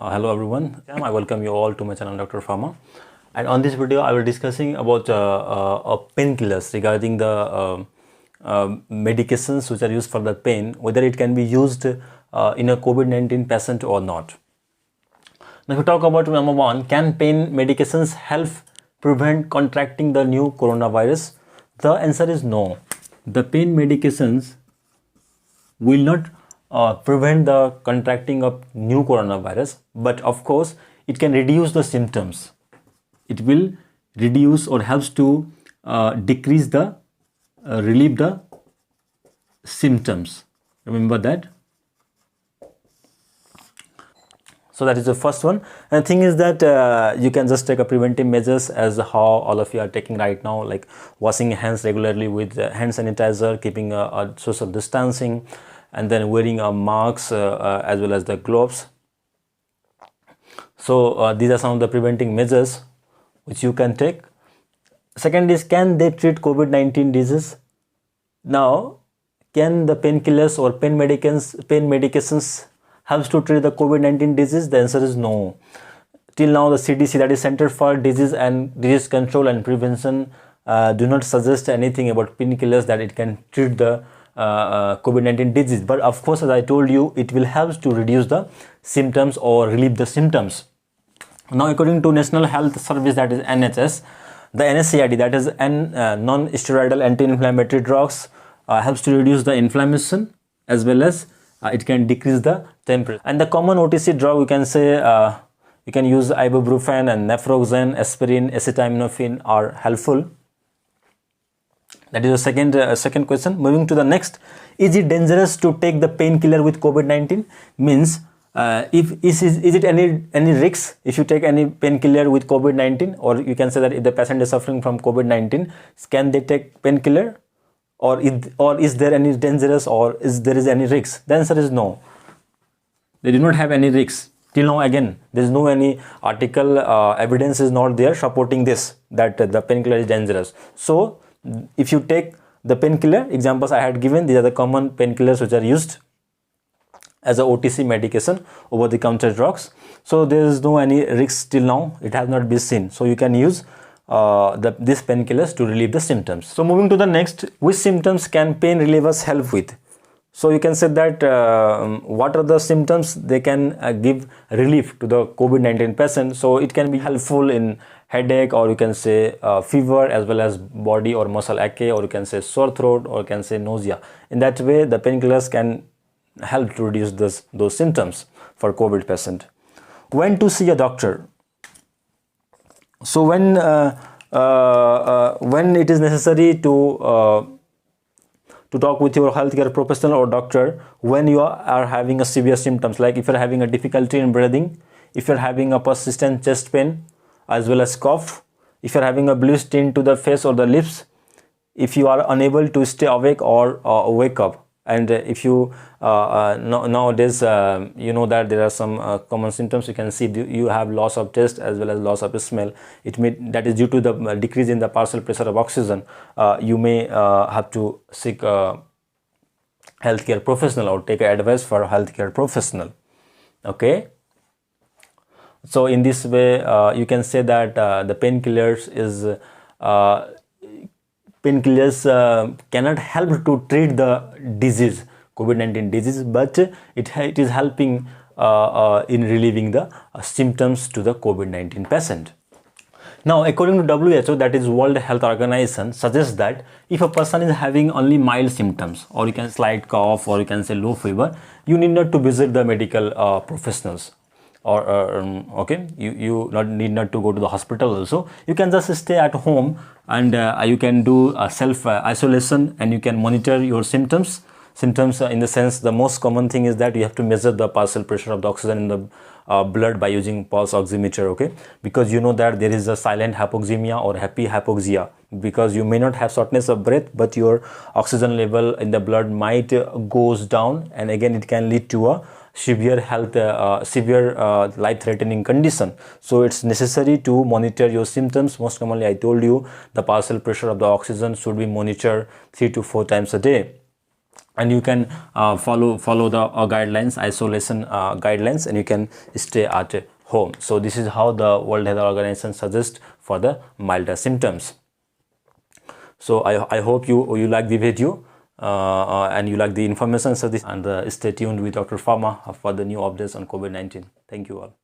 Hello everyone, I welcome you all to my channel Dr. Pharma, and on this video I will discussing about painkillers regarding the medications which are used for the pain, whether it can be used in a COVID-19 patient or not. Now if we talk about number one, can pain medications help prevent contracting the new coronavirus? The answer is no. The pain medications will not prevent the contracting of new coronavirus, but of course it can reduce the symptoms. It will reduce or helps to decrease the relieve the symptoms. Remember that. So that is the first one. And the thing is that you can just take a preventive measures as how all of you are taking right now, like washing hands regularly with hand sanitizer, keeping a social distancing, and then wearing a mask as well as the gloves. So these are some of the preventing measures which you can take. Second is, can they treat COVID-19 disease? Now, can the painkillers or pain medications helps to treat the COVID-19 disease? The answer is no. Till now, the CDC, that is Center for Disease Control and Prevention, do not suggest anything about painkillers that it can treat the COVID-19 disease. But of course, as I told you, it will help to reduce the symptoms or relieve the symptoms. Now, according to National Health Service, that is NHS, the NSAID, that is non-steroidal anti-inflammatory drugs, helps to reduce the inflammation as well as it can decrease the temperature. And the common OTC drug, you can say you can use ibuprofen and naproxen, aspirin, acetaminophen are helpful. That is the second question. Moving to the next, is it dangerous to take the painkiller with COVID-19? Means, is it any risk if you take any painkiller with COVID-19, or you can say that if the patient is suffering from COVID-19, can they take painkiller, or is there any dangerous, or is there any risk? The answer is no. They do not have any risks. Till now, again, there is no any article evidence is not there supporting this, that the painkiller is dangerous. So if you take the painkiller examples I had given, these are the common painkillers which are used as a OTC medication, over the counter drugs. So there is no any risk till now, it has not been seen. So you can use these painkillers to relieve the symptoms. So moving to the next, which symptoms can pain relievers help with? So you can say that what are the symptoms they can give relief to the COVID-19 patient. So it can be helpful in headache, or you can say fever, as well as body or muscle ache, or you can say sore throat, or you can say nausea. In that way, the painkillers can help to reduce those symptoms for COVID patient. When to see a doctor? So when it is necessary to talk with your healthcare professional or doctor, when you are having a severe symptoms, like if you are having a difficulty in breathing, if you are having a persistent chest pain as well as cough, if you are having a bluish tint to the face or the lips, if you are unable to stay awake or wake up, and if you nowadays you know that there are some common symptoms. You can see you have loss of taste as well as loss of smell. That is due to the decrease in the partial pressure of oxygen. You may have to seek a healthcare professional or take advice for a healthcare professional. Okay. So in this way, you can say that the painkillers cannot help to treat the disease, COVID-19 disease, but it is helping in relieving the symptoms to the COVID-19 patient. Now, according to WHO, that is World Health Organization, suggests that if a person is having only mild symptoms, or you can slight cough, or you can say low fever, you need not to visit the medical professionals. Or okay, you need not to go to the hospital also. You can just stay at home, and you can do self isolation, and you can monitor your symptoms in the sense, the most common thing is that you have to measure the partial pressure of the oxygen in the blood by using pulse oximeter. Okay, because you know that there is a silent hypoxemia or happy hypoxia, because you may not have shortness of breath, but your oxygen level in the blood might goes down, and again it can lead to a severe life-threatening condition. So it's necessary to monitor your symptoms. Most commonly, I told you, the partial pressure of the oxygen should be monitored 3 to 4 times a day. and you can follow the guidelines, isolation guidelines, and you can stay at home. So this is how the World Health Organization suggests for the milder symptoms. So I hope you like the video and you like the information. So this, and stay tuned with Dr. Pharma for the new updates on COVID-19. Thank you all.